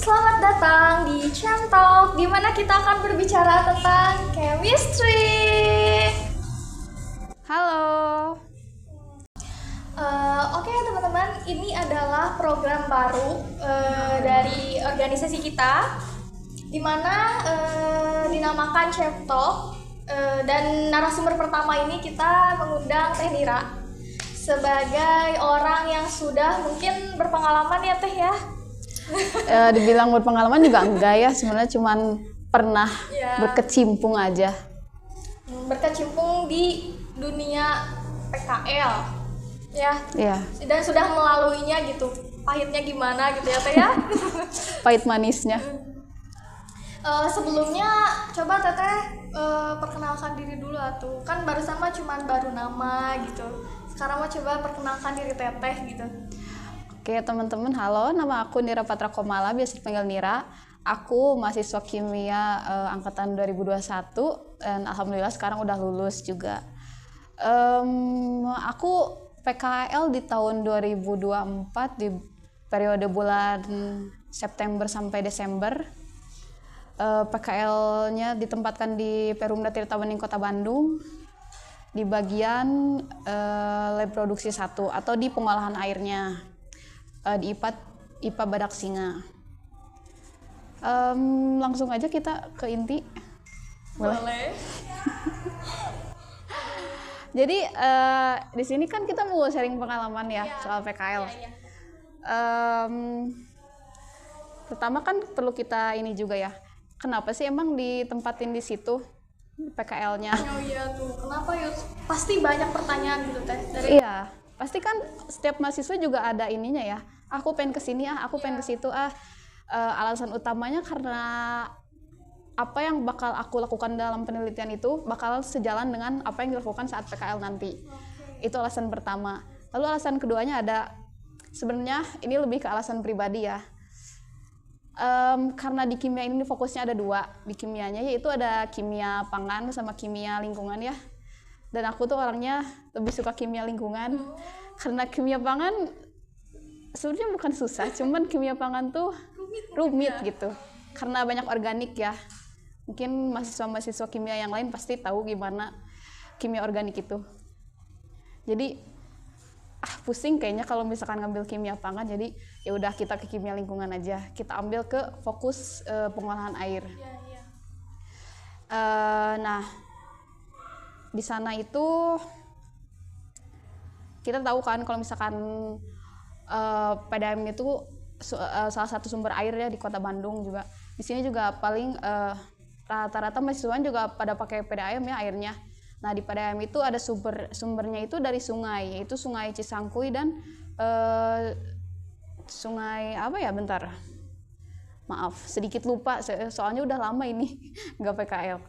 Selamat datang di Chem Talk, di mana kita akan berbicara tentang chemistry. Halo. Oke teman-teman, ini adalah program baru dari organisasi kita, di mana dinamakan Chem Talk. Dan narasumber pertama ini kita mengundang Teh Nira sebagai orang yang sudah mungkin berpengalaman ya Teh ya. Dibilang berpengalaman juga enggak ya, sebenarnya cuman pernah berkecimpung aja. Berkecimpung di dunia PKL ya. Iya. Dan sudah melaluinya gitu. Pahitnya gimana gitu ya Teh ya. Pahit manisnya. Sebelumnya coba Teteh perkenalkan diri dulu atuh. Kan barusan mah cuman baru nama gitu. Sekarang mah coba perkenalkan diri Teteh gitu. Oke teman-teman, halo, nama aku Nira Patra Komala, biasa dipanggil Nira. Aku mahasiswa kimia angkatan 2021 dan alhamdulillah sekarang udah lulus juga. Aku PKL di tahun 2024 di periode bulan September sampai Desember. PKL-nya ditempatkan di Perumda Tirtawening Kota Bandung di bagian lab produksi 1 atau di pengolahan airnya. Di IPA Badak Singa. Langsung aja kita ke inti. Boleh. Jadi di sini kan kita mau sharing pengalaman ya soal PKL. Pertama kan perlu kita ini juga ya. Kenapa sih emang ditempatin di situ PKL-nya? Oh iya tuh, kenapa ya? Pasti banyak pertanyaan gitu Teh. Iya. Pasti kan setiap mahasiswa juga ada ininya ya. Aku pengen kesini aku pengen ke situ alasan utamanya karena apa yang bakal aku lakukan dalam penelitian itu bakal sejalan dengan apa yang dilakukan saat PKL nanti. Itu alasan pertama. Lalu alasan keduanya ada, sebenarnya ini lebih ke alasan pribadi ya. Karena di kimia ini fokusnya ada dua di kimianya, yaitu ada kimia pangan sama kimia lingkungan ya. Dan aku tuh orangnya lebih suka kimia lingkungan. Karena kimia pangan sebenarnya bukan susah, cuman kimia pangan tuh rumit gitu. Karena banyak organik ya. Mungkin mahasiswa-mahasiswa kimia yang lain pasti tahu gimana kimia organik itu. Jadi pusing kayaknya kalau misalkan ngambil kimia pangan, jadi ya udah kita ke kimia lingkungan aja. Kita ambil ke fokus pengolahan air. Nah, di sana itu kita tahu kan kalau misalkan PDAM itu salah satu sumber air ya di Kota Bandung juga. Di sini juga paling rata-rata mahasiswa juga pada pakai PDAM ya airnya. Nah di PDAM itu ada sumbernya itu dari sungai, yaitu Sungai Cisangkuy dan sungai apa ya, bentar. Maaf, sedikit lupa soalnya udah lama ini nggak PKL.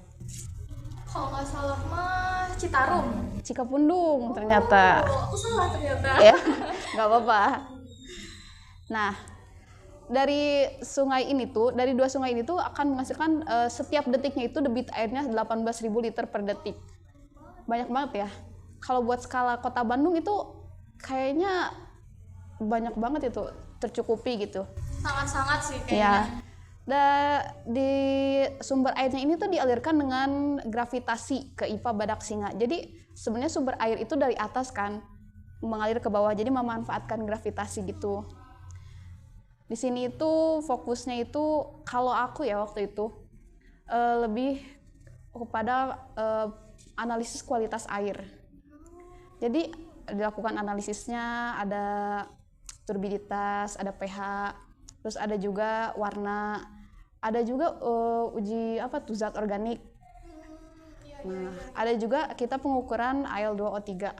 Kalau nggak salah mah Citarum. Cikapundung ternyata. Aku salah ternyata. Ya, nggak apa-apa. Nah, dari dua sungai ini tuh akan menghasilkan setiap detiknya itu debit airnya 18.000 liter per detik. Banyak banget ya. Kalau buat skala Kota Bandung itu kayaknya banyak banget itu, tercukupi gitu. Sangat-sangat sih kayaknya. Ya. Di sumber airnya ini tuh dialirkan dengan gravitasi ke IPA Badak Singa. Jadi sebenarnya sumber air itu dari atas kan mengalir ke bawah, jadi memanfaatkan gravitasi gitu. Di sini itu fokusnya itu kalau aku ya waktu itu lebih kepada analisis kualitas air. Jadi dilakukan analisisnya, ada turbiditas, ada pH, terus ada juga warna, ada juga uji zat organik. Nah, ada juga kita pengukuran Al2O3.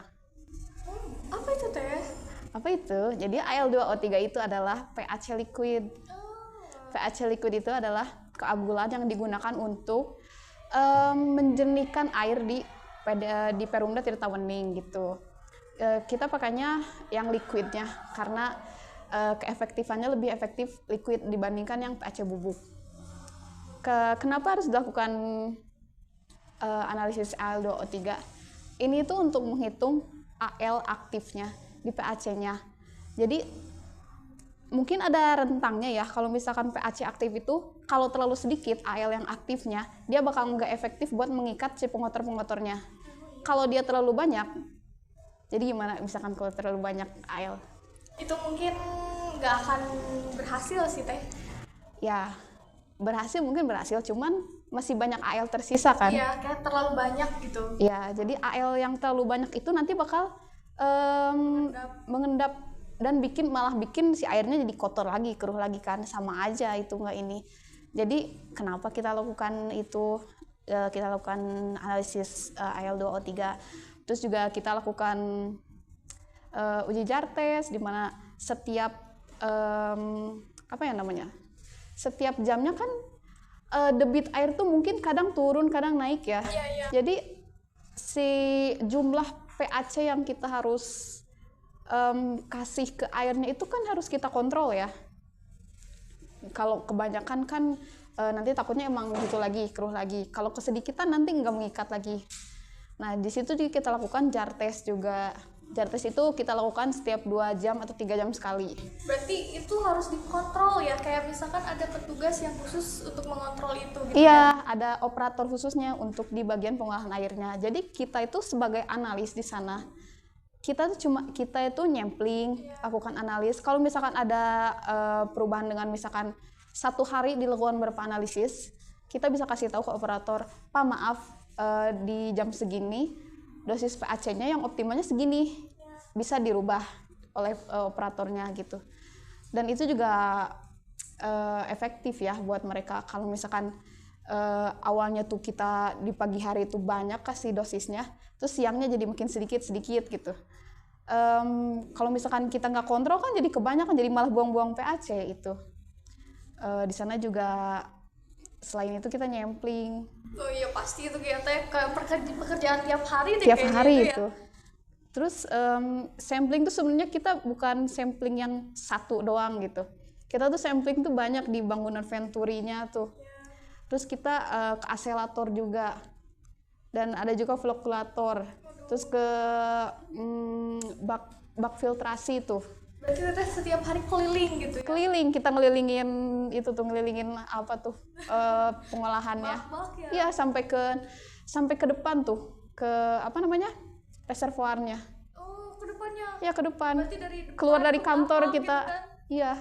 Apa itu Teh? Apa itu? Jadi Al2O3 itu adalah pH liquid. pH liquid itu adalah keagulan yang digunakan untuk menjernihkan air di Perumda Tirtawening gitu. Kita pakainya yang liquidnya karena keefektifannya lebih efektif liquid dibandingkan yang pH bubuk. Kenapa harus dilakukan analisis Al2O3? Ini tuh untuk menghitung Al aktifnya di pH-nya. Jadi mungkin ada rentangnya ya. Kalau misalkan PAC aktif itu kalau terlalu sedikit AL yang aktifnya, dia bakal nggak efektif buat mengikat si pengotor-pengotornya. Kalau dia terlalu banyak, jadi gimana misalkan kalau terlalu banyak AL? Itu mungkin nggak akan berhasil sih Teh. Ya berhasil, mungkin berhasil, cuman masih banyak AL tersisa kan? Iya, kayak terlalu banyak gitu. Ya, jadi AL yang terlalu banyak itu nanti bakal mengendap dan malah bikin si airnya jadi kotor lagi, keruh lagi kan, sama aja itu nggak ini. Jadi kenapa kita lakukan itu? Kita lakukan analisis AL2O3, terus juga kita lakukan uji jar test di mana setiap setiap jamnya kan debit air tuh mungkin kadang turun kadang naik ya. Jadi si jumlah PAC yang kita harus kasih ke airnya itu kan harus kita kontrol ya. Kalau kebanyakan kan nanti takutnya emang gitu lagi, keruh lagi. Kalau kesedikitan nanti nggak mengikat lagi. Nah di situ juga kita lakukan jar test juga. Jar test itu kita lakukan setiap 2 jam atau 3 jam sekali. Berarti itu harus dikontrol ya, kayak misalkan ada petugas yang khusus untuk mengontrol itu gitu. Iya, ada operator khususnya untuk di bagian pengolahan airnya. Jadi kita itu sebagai analis di sana, kita itu nyempling, lakukan analis. Kalau misalkan ada perubahan dengan misalkan 1 hari dilakukan beberapa analisis, kita bisa kasih tahu ke operator, Pak maaf di jam segini dosis PAC-nya yang optimalnya segini, bisa dirubah oleh operatornya gitu. Dan itu juga efektif ya buat mereka. Kalau misalkan awalnya tuh kita di pagi hari itu banyak kasih dosisnya, terus siangnya jadi makin sedikit gitu. Kalau misalkan kita nggak kontrol kan jadi kebanyakan, jadi malah buang-buang PAC itu. Di sana juga selain itu kita nyempling. Oh iya pasti itu kayak pekerjaan tiap hari deh. Tiap hari gitu itu. Ya. Terus sampling tuh sebenarnya kita bukan sampling yang satu doang gitu. Kita tuh sampling tuh banyak di bangunan venturinya tuh. Terus kita ke aselator juga. Dan ada juga flokulator. Terus ke bak filtrasi tuh. Berarti kita setiap hari keliling gitu ya? Keliling, kita ngelilingin itu tuh, ngelilingin apa tuh pengolahannya. Iya, sampai ke depan tuh, ke apa namanya, reservoirnya. Oh, ke depannya? Iya, ke depan. Berarti dari keluar dari kantor kita. Gitu kan? Iya.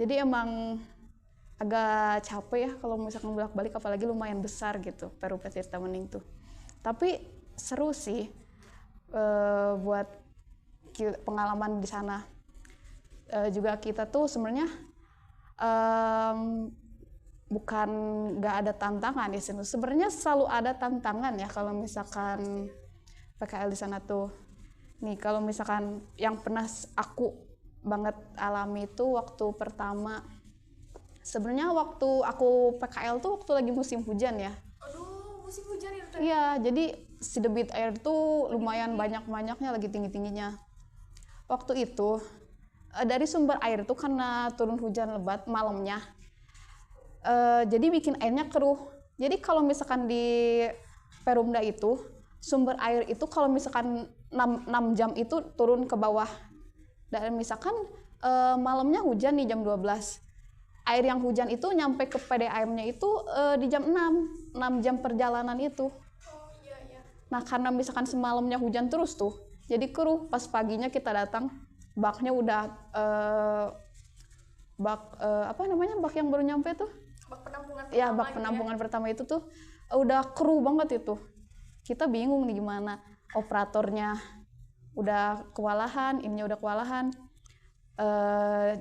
Jadi emang agak capek ya kalau misalkan bolak-balik, apalagi lumayan besar gitu Peru Tirta Bening tuh. Tapi seru sih buat pengalaman di sana. Juga kita tuh sebenarnya bukan nggak ada tantangan di sini. Sebenarnya selalu ada tantangan ya kalau misalkan PKL di sana tuh. Nih kalau misalkan yang pernah aku banget alami itu waktu pertama. Sebenarnya waktu aku PKL tuh waktu lagi musim hujan ya. Aduh, musim hujan ya? Iya, jadi si debit air tuh lumayan banyak-banyaknya, lagi tinggi-tingginya. Waktu itu dari sumber air tuh karena turun hujan lebat malamnya, jadi bikin airnya keruh. Jadi kalau misalkan di Perumda itu sumber air itu kalau misalkan 6 jam itu turun ke bawah. Dan misalkan malamnya hujan nih jam 12. Air yang hujan itu nyampe ke PDAM-nya itu di jam 6 jam perjalanan itu. Nah karena misalkan semalamnya hujan terus tuh, jadi keruh. Pas paginya kita datang, baknya udah bak yang baru nyampe tuh? Bak penampungan pertama. Ya, bak penampungan pertama itu tuh udah keruh banget itu. Kita bingung nih gimana. Operatornya udah kewalahan, ininya udah kewalahan.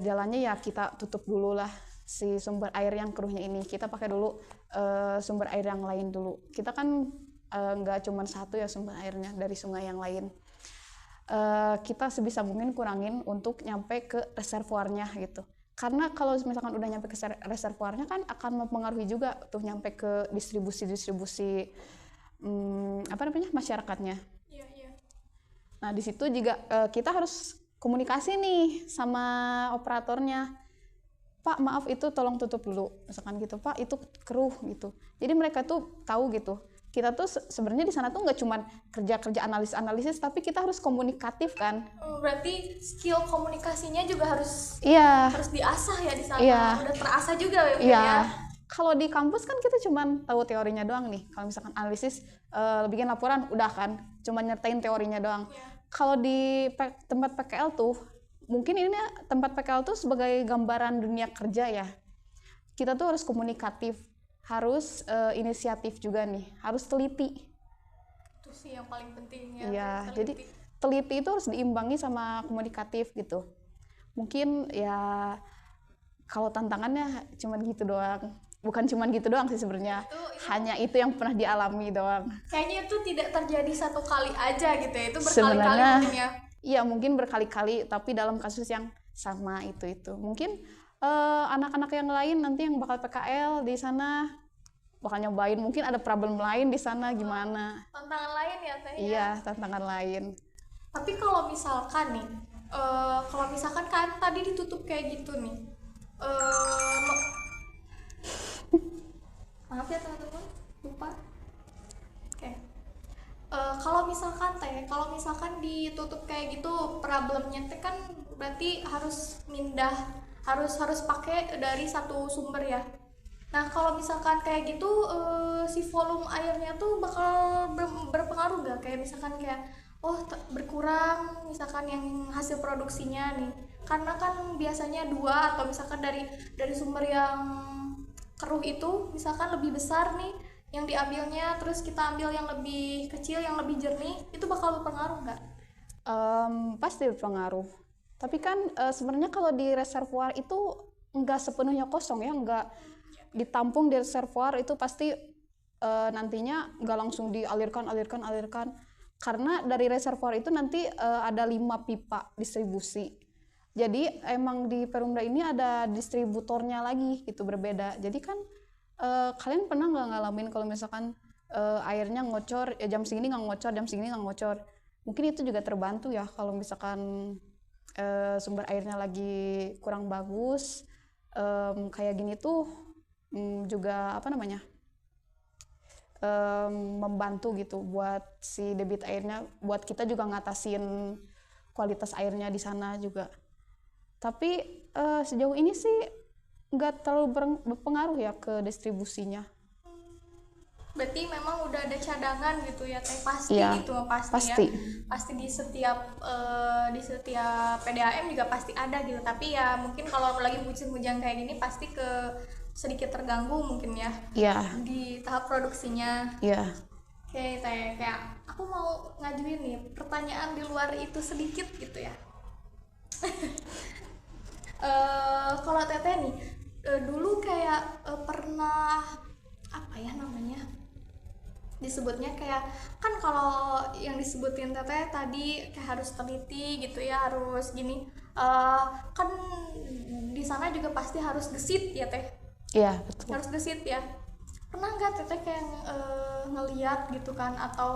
Jalannya ya kita tutup dulu lah si sumber air yang keruhnya ini. Kita pakai dulu sumber air yang lain dulu. Kita kan nggak cuma satu ya sumber airnya dari sungai yang lain. Kita sebisa mungkin kurangin untuk nyampe ke reservoirnya gitu. Karena kalau misalkan udah nyampe ke reservoirnya kan akan mempengaruhi juga tuh nyampe ke distribusi masyarakatnya. Iya. Nah di situ juga kita harus komunikasi nih sama operatornya. Pak maaf itu tolong tutup dulu, misalkan gitu. Pak itu keruh gitu. Jadi mereka tuh tahu gitu. kita tuh sebenarnya di sana tuh nggak cuma kerja analisis tapi kita harus komunikatif kan. Berarti skill komunikasinya juga harus Iya. harus diasah ya di sana. Iya. Udah terasah juga ya. Iya. Kalau di kampus kan kita cuma tahu teorinya doang nih. Kalau misalkan analisis bikin laporan udah kan, cuma nyertain teorinya doang. Kalau di tempat PKL tuh, mungkin ini tempat PKL tuh sebagai gambaran dunia kerja ya. Kita tuh harus komunikatif, harus inisiatif juga nih, harus teliti. Itu sih yang paling penting ya. Iya, jadi teliti itu harus diimbangi sama komunikatif gitu. Mungkin ya kalau tantangannya cuman gitu doang. Bukan cuman gitu doang sih sebenarnya. Hanya itu yang pernah dialami doang. Kayaknya itu tidak terjadi satu kali aja gitu ya. Itu berkali-kali Sebenarnya, mungkin ya. Iya, mungkin berkali-kali tapi dalam kasus yang sama itu. Mungkin anak-anak yang lain nanti yang bakal PKL di sana bakal nyobain, mungkin ada problem lain di sana gimana. Tantangan lain ya Teh. Iya, tantangan lain. Tapi kalau misalkan nih, kalau misalkan kan tadi ditutup kayak gitu nih, maaf ya teman-teman, lupa. Oke. Kalau misalkan ditutup kayak gitu, problemnya teh kan berarti harus harus pakai dari satu sumber ya. Nah kalau misalkan kayak gitu, si volume airnya tuh bakal berpengaruh gak? Kayak misalkan berkurang misalkan yang hasil produksinya nih, karena kan biasanya dua atau misalkan dari sumber yang keruh itu misalkan lebih besar nih yang diambilnya, terus kita ambil yang lebih kecil yang lebih jernih, itu bakal berpengaruh nggak? Pasti berpengaruh. Tapi kan sebenarnya kalau di reservoir itu nggak sepenuhnya kosong ya, nggak ditampung di reservoir itu pasti nantinya nggak langsung dialirkan, karena dari reservoir itu nanti ada 5 pipa distribusi. Jadi emang di Perumda ini ada distributornya lagi gitu, berbeda. Jadi kan kalian pernah nggak ngalamin kalau misalkan airnya ngocor ya jam segini nggak ngocor, jam segini nggak ngocor. Mungkin itu juga terbantu ya kalau misalkan sumber airnya lagi kurang bagus. Kayak gini tuh juga membantu gitu buat si debit airnya, buat kita juga ngatasin kualitas airnya di sana juga. Tapi sejauh ini sih nggak terlalu berpengaruh ya ke distribusinya. Berarti memang udah ada cadangan gitu ya Teh, pasti ya, gitu pasti ya. Pasti di setiap PDAM juga pasti ada gitu. Tapi ya mungkin kalau lagi musim hujan kayak gini pasti sedikit terganggu mungkin ya. Iya. Di tahap produksinya. Iya. Oke Teh, kayak aku mau ngajuin nih pertanyaan di luar itu sedikit gitu ya. Kalau Teteh nih dulu kayak pernah apa ya namanya disebutnya, kayak kan kalau yang disebutin Teteh tadi kayak harus teliti gitu ya, harus gini, kan di sana juga pasti harus gesit ya Teh. Iya betul. Harus gesit ya. Pernah nggak Teteh kayak ngeliat gitu kan, atau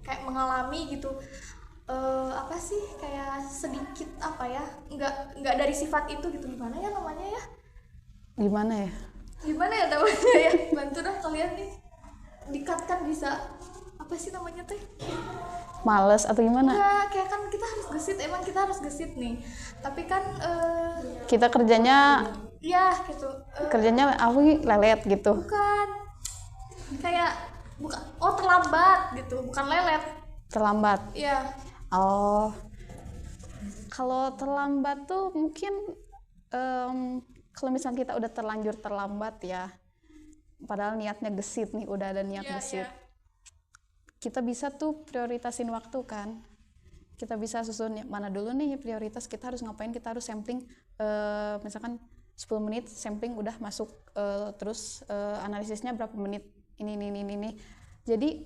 kayak mengalami gitu apa sih kayak sedikit apa ya, nggak dari sifat itu gitu, gimana ya namanya ya, Gimana ya namanya ya, bantu dong kalian nih, dikatkan bisa apa sih namanya Teh, males atau gimana? Enggak, kayak kan kita harus gesit, emang kita harus gesit nih, tapi kan Kita kerjanya ya gitu, kerjanya aku lelet gitu. bukan kayak terlambat gitu, bukan lelet, Terlambat. iya. Oh, kalau terlambat tuh mungkin kalau misalnya kita udah terlanjur terlambat ya, padahal niatnya gesit nih, udah ada niat gesit. Kita bisa tuh prioritasin waktu kan. Kita bisa susun mana dulu nih prioritas, kita harus ngapain, kita harus sampling, misalkan 10 menit sampling udah masuk, terus analisisnya berapa menit, ini. Jadi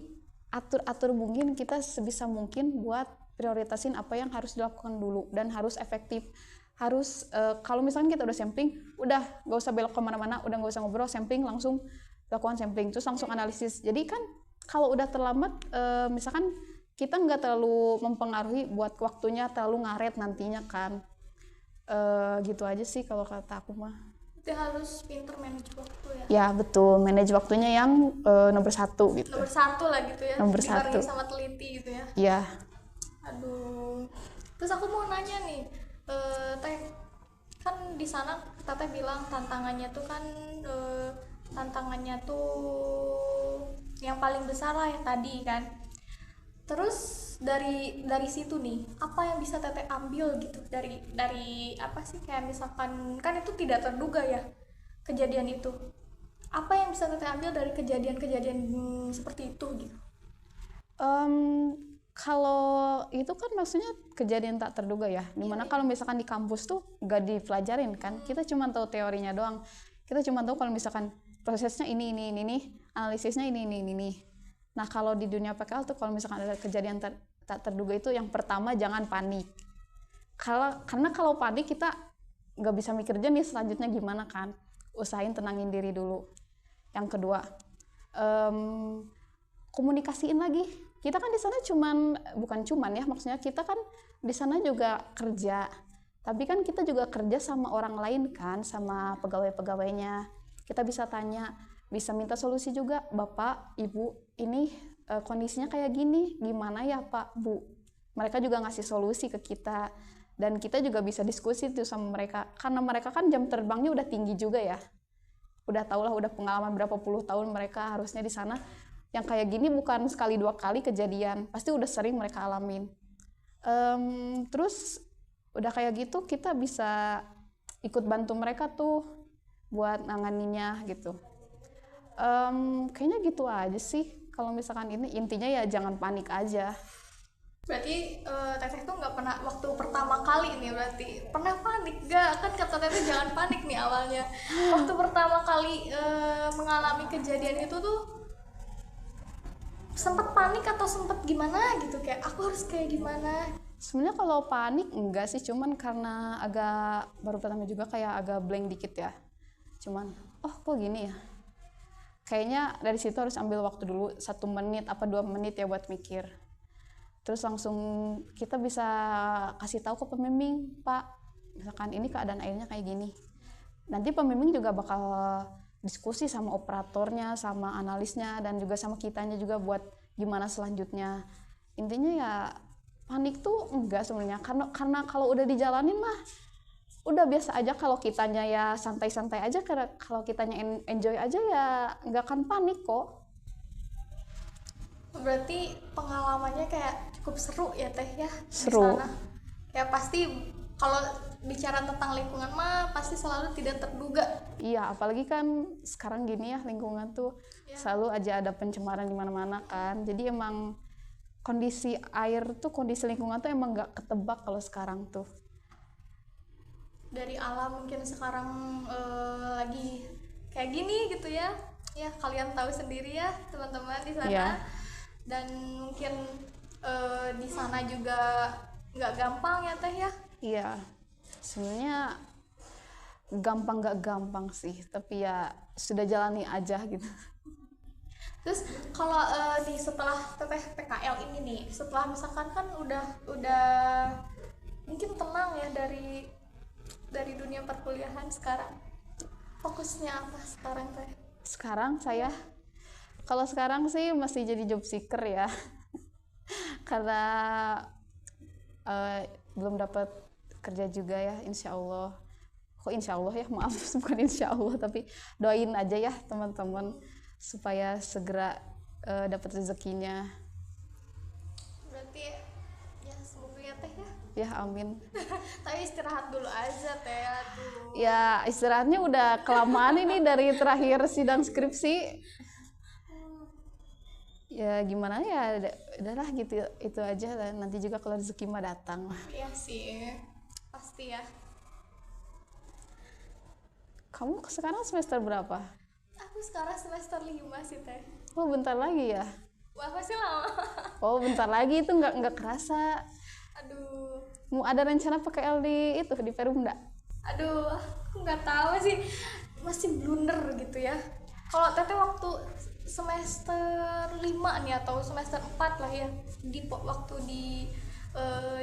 atur mungkin kita sebisa mungkin buat prioritasin apa yang harus dilakukan dulu dan harus efektif. Harus kalau misalnya kita udah sampling, udah gak usah belok kemana-mana, udah gak usah ngobrol, sampling langsung lakukan sampling, terus langsung analisis. Jadi kan kalau udah terlambat, misalkan kita nggak terlalu mempengaruhi buat waktunya terlalu ngaret nantinya kan. Gitu aja sih kalau kata aku mah. Berarti harus pinter manage waktu ya. Ya betul, manage waktunya yang nomor 1 gitu. Nomor 1 lah gitu ya. Nomor 1. Dibarengin sama teliti gitu ya. Iya. Aduh. Terus aku mau nanya nih, Teh, kan di sana Teteh bilang tantangannya tuh kan yang paling besar lah yang tadi kan. Terus dari situ nih, apa yang bisa Teteh ambil gitu dari apa sih, kayak misalkan kan itu tidak terduga ya kejadian itu. Apa yang bisa Teteh ambil dari kejadian-kejadian seperti itu gitu? Kalau itu kan maksudnya kejadian tak terduga ya. Dimana kalau misalkan di kampus tuh gak dipelajarin kan, kita cuma tahu teorinya doang. Kita cuma tahu kalau misalkan prosesnya ini, analisisnya ini. Nah kalau di dunia PKL tuh kalau misalkan ada kejadian tak terduga itu, yang pertama jangan panik. Karena kalau panik kita nggak bisa mikir nih selanjutnya gimana kan. Usahain tenangin diri dulu. Yang kedua, komunikasiin lagi. Kita kan di sana bukan cuman ya, maksudnya kita kan di sana juga kerja. Tapi kan kita juga kerja sama orang lain kan, sama pegawai-pegawainya. Kita bisa tanya, bisa minta solusi juga, Bapak, Ibu, ini kondisinya kayak gini, gimana ya Pak, Bu? Mereka juga ngasih solusi ke kita, dan kita juga bisa diskusi tuh sama mereka, karena mereka kan jam terbangnya udah tinggi juga ya, udah tau lah, udah pengalaman berapa puluh tahun mereka harusnya di sana. Yang kayak gini bukan sekali 2 kali kejadian, pasti udah sering mereka alamin. Terus udah kayak gitu kita bisa ikut bantu mereka tuh buat nanganinnya gitu. Kayaknya gitu aja sih. Kalau misalkan ini intinya ya jangan panik aja. Berarti Teteh tuh nggak pernah, waktu pertama kali nih berarti pernah panik gak? Kan kata Teteh jangan panik nih awalnya. Waktu pertama kali mengalami kejadian itu tuh sempet panik atau sempet gimana gitu, kayak aku harus kayak gimana? Sebenarnya kalau panik enggak sih, cuman karena agak baru pertama juga kayak agak blank dikit ya. Cuman kok gini ya, kayaknya dari situ harus ambil waktu dulu 1 menit apa 2 menit ya buat mikir. Terus langsung kita bisa kasih tahu ke pembimbing, Pak, misalkan ini keadaan airnya kayak gini. Nanti pembimbing juga bakal diskusi sama operatornya, sama analisnya, dan juga sama kitanya juga buat gimana selanjutnya. Intinya ya panik tuh enggak sebenarnya, karena kalau udah dijalanin mah udah biasa aja. Kalau kitanya ya santai-santai aja, karena kalau kitanya enjoy aja ya nggak akan panik kok. Berarti pengalamannya kayak cukup seru ya Teh ya Seru. di sana. Ya pasti kalau bicara tentang lingkungan mah pasti selalu tidak terduga. Iya, apalagi kan sekarang gini ya, lingkungan tuh selalu aja ada pencemaran di mana-mana kan. Jadi emang kondisi air tuh, kondisi lingkungan tuh emang nggak ketebak kalau sekarang tuh. Dari alam mungkin sekarang lagi kayak gini gitu ya. Ya kalian tahu sendiri ya teman-teman di sana. Iya. Dan mungkin di sana juga nggak gampang ya Teh ya. Iya, sebenarnya gampang nggak gampang sih, tapi ya sudah jalani aja gitu. Terus kalau setelah Teteh PKL ini nih, setelah misalkan kan udah mungkin tenang ya dari dunia perkuliahan sekarang, fokusnya apa sekarang Teh? Sekarang kalau sekarang sih masih jadi job seeker ya, karena belum dapat kerja juga ya, insya Allah. Kok insya Allah ya, maaf, bukan insya Allah, tapi doain aja ya teman-teman supaya segera dapat rezekinya. Berarti ya semoga ya Teh ya. Ya amin. Tapi istirahat dulu aja Teh, aduh. Ya istirahatnya udah kelamaan ini dari terakhir sidang skripsi. Ya gimana ya, udahlah gitu, itu aja. Nanti juga kalau rezeki mah datang. Iya sih, pasti ya. Kamu sekarang semester berapa? Aku sekarang semester 5 sih Teh. Oh bentar lagi ya? Wah masih lama. Oh bentar lagi, itu nggak kerasa. Aduh. Mau ada rencana PKL di Perumda? Aduh, aku nggak tahu sih, masih blunder gitu ya. Kalau Teteh waktu semester 5 nih atau semester 4 lah ya, waktu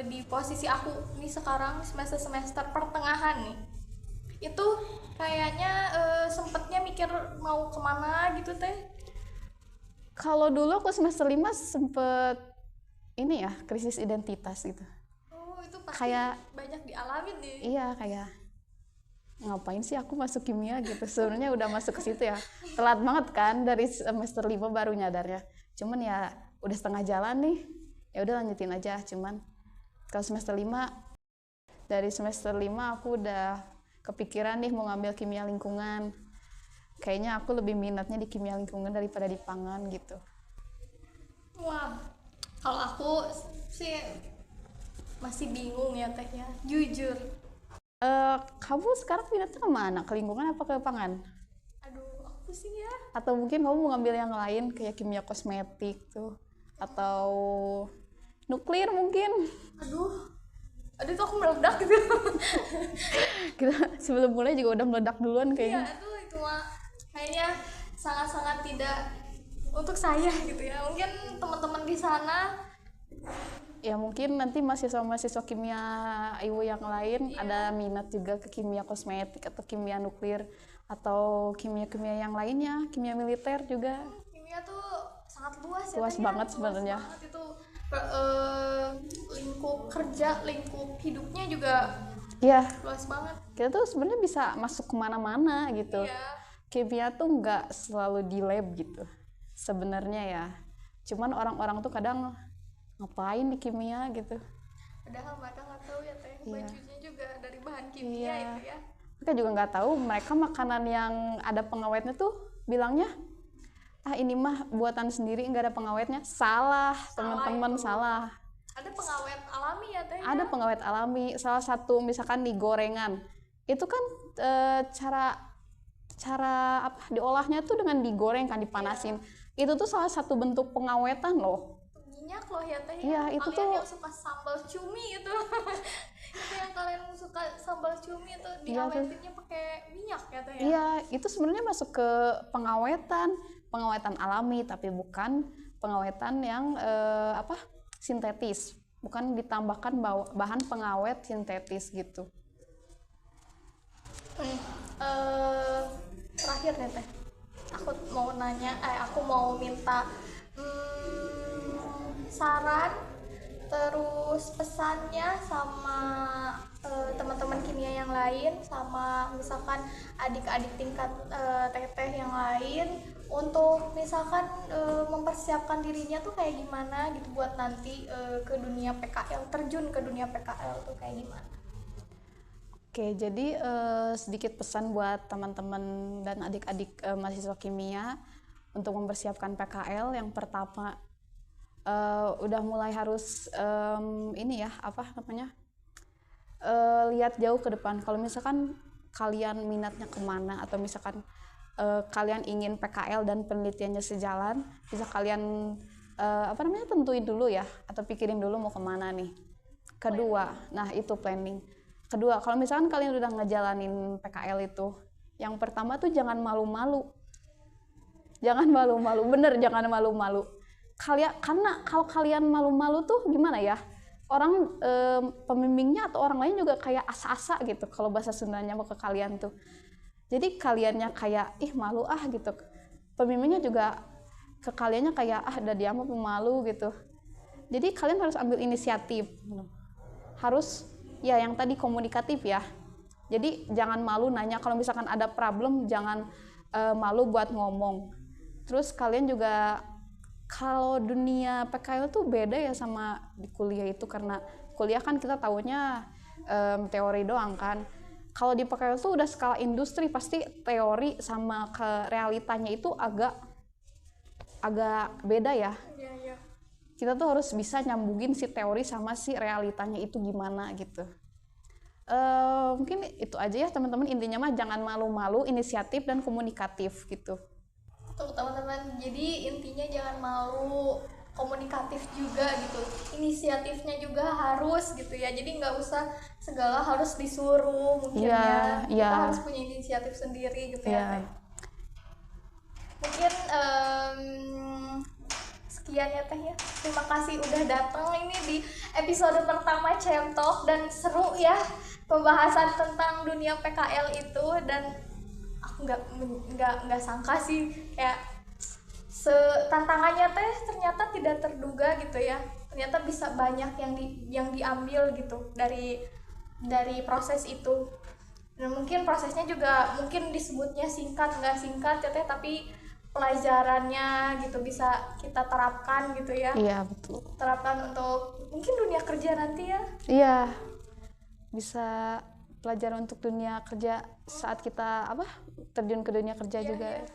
di posisi aku nih sekarang semester pertengahan nih, itu kayaknya sempetnya mikir mau kemana gitu teh? Kalau dulu aku semester 5 sempet ini ya, krisis identitas gitu. Oh, itu pasti Kayak banyak dialamin nih. iya, kayak ngapain sih aku masuk kimia gitu. Sebenarnya udah masuk ke situ ya. Telat banget kan dari semester 5 baru nyadarnya. Cuman ya udah setengah jalan nih. Ya udah lanjutin aja. Cuman kalau semester 5 dari semester 5 aku udah kepikiran nih mau ngambil kimia lingkungan. Kayaknya aku lebih minatnya di kimia lingkungan daripada di pangan gitu. Wah, kalau aku sih masih bingung ya teh ya, jujur. Kamu sekarang minatnya kemana? Ke lingkungan apa ke pangan? Aduh, aku sih ya. Atau mungkin kamu mau ngambil yang lain kayak kimia kosmetik tuh? Atau nuklir mungkin? Aduh tuh aku meledak gitu. Kita sebelum mulai juga udah meledak duluan Iya, kayaknya. itu mah kayaknya sangat-sangat tidak untuk saya gitu ya. Mungkin teman-teman di sana Ya mungkin nanti mahasiswa-mahasiswa kimia IW yang lain ada minat juga ke kimia kosmetik atau kimia nuklir atau kimia-kimia yang lainnya, kimia militer juga. kimia tuh sangat luas ya. Luas teh ya. banget Luas sebenarnya. banget itu lingkup kerja, lingkup hidupnya juga Iya, luas banget. kita tuh sebenarnya bisa masuk kemana-mana gitu. Iya. Kimia tuh nggak selalu di lab gitu sebenarnya ya. Cuman orang-orang tuh kadang ngapain di kimia gitu. Padahal mereka nggak tahu ya teh, Iya. bajunya juga dari bahan kimia Iya. itu ya. Mereka juga nggak tahu mereka makanan yang ada pengawetnya tuh bilangnya ini mah buatan sendiri nggak ada pengawetnya. Salah teman-teman, itu. Salah. Ada pengawet alami ya teh. Ada pengawet alami. Salah satu misalkan di gorengan itu kan cara apa diolahnya tuh dengan digoreng kan, dipanasin. Itu tuh salah satu bentuk pengawetan loh. Minyak loh ya teh. Iya, itu kalian tuh- yang suka sambal cumi itu. Itu yang kalian suka sambal cumi itu Iya, tuh. diawetinnya pakai minyak ya teh ya. Iya, itu sebenarnya masuk ke pengawetan alami, tapi bukan pengawetan yang sintetis, bukan ditambahkan bahan pengawet sintetis gitu. Terakhir nih teh, aku mau minta saran terus pesannya sama teman-teman kimia yang lain, sama misalkan adik-adik tingkat teteh yang lain untuk misalkan mempersiapkan dirinya tuh kayak gimana gitu buat nanti ke dunia PKL, terjun ke dunia PKL tuh kayak gimana. Oke, jadi sedikit pesan buat teman-teman dan adik-adik mahasiswa kimia untuk mempersiapkan PKL. Yang pertama, udah mulai harus lihat jauh ke depan. Kalau misalkan kalian minatnya kemana atau misalkan kalian ingin PKL dan penelitiannya sejalan, bisa kalian tentuin dulu ya, atau pikirin dulu mau kemana nih. Kedua, nah itu planning. Kedua, kalau misalkan kalian udah ngejalanin PKL itu, yang pertama tuh jangan malu-malu. Jangan malu-malu, bener jangan malu-malu. Karena kalau kalian malu-malu tuh gimana ya? Orang pembimbingnya atau orang lain juga kayak asa-asa gitu kalau bahasa Sundanya ke kalian tuh. Jadi kaliannya kayak malu gitu. Pembimbingnya juga ke kaliannya kayak udah dia mah pemalu gitu. Jadi kalian harus ambil inisiatif. Harus ya yang tadi komunikatif ya. Jadi jangan malu nanya, kalau misalkan ada problem jangan malu buat ngomong. Terus kalian juga kalau dunia PKL tuh beda ya sama di kuliah itu, karena kuliah kan kita tahunya teori doang kan. Kalau di PKL tuh udah skala industri, pasti teori sama ke realitanya itu agak beda ya. Iya. Kita tuh harus bisa nyambungin si teori sama si realitanya itu gimana gitu. Mungkin itu aja ya teman-teman, intinya mah jangan malu-malu, inisiatif dan komunikatif gitu. Tuh teman-teman, jadi intinya jangan malu, komunikatif juga gitu, inisiatifnya juga harus gitu ya, jadi nggak usah segala harus disuruh mungkin kita harus punya inisiatif sendiri gitu ya. Mungkin sekian ya teh ya, terima kasih udah datang ini di episode pertama Cem Talk, dan seru ya pembahasan tentang dunia PKL itu, dan aku nggak sangka sih kayak tantangannya teh ternyata tidak terduga gitu ya. Ternyata bisa banyak yang diambil gitu dari proses itu. Dan mungkin prosesnya juga mungkin disebutnya singkat, nggak singkat ya teh, tapi pelajarannya gitu bisa kita terapkan gitu ya. Iya, betul. Terapkan untuk mungkin dunia kerja nanti ya. Iya, bisa pelajaran untuk dunia kerja saat kita terjun ke dunia kerja Iya, juga. iya.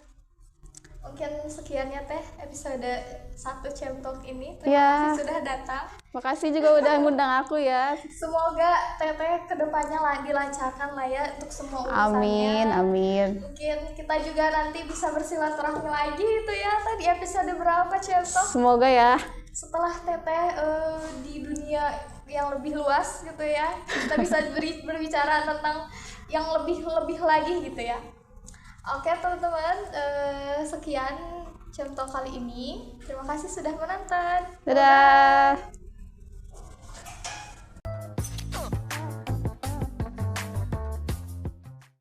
Mungkin sekiannya teh episode 1 Cemtalk ini. Iya. Terima kasih sudah datang. Makasih juga udah ngundang aku ya. Semoga teteh kedepannya dilancarkan lah ya untuk semua urusannya. Amin, amin. Mungkin kita juga nanti bisa bersilaturahmi lagi itu ya. Tadi episode berapa Cemtalk? Semoga ya. Setelah teteh di dunia yang lebih luas gitu ya, kita bisa berbicara tentang yang lebih lagi gitu ya. Oke teman-teman, sekian Cemtalk kali ini. Terima kasih sudah menonton. Dadah.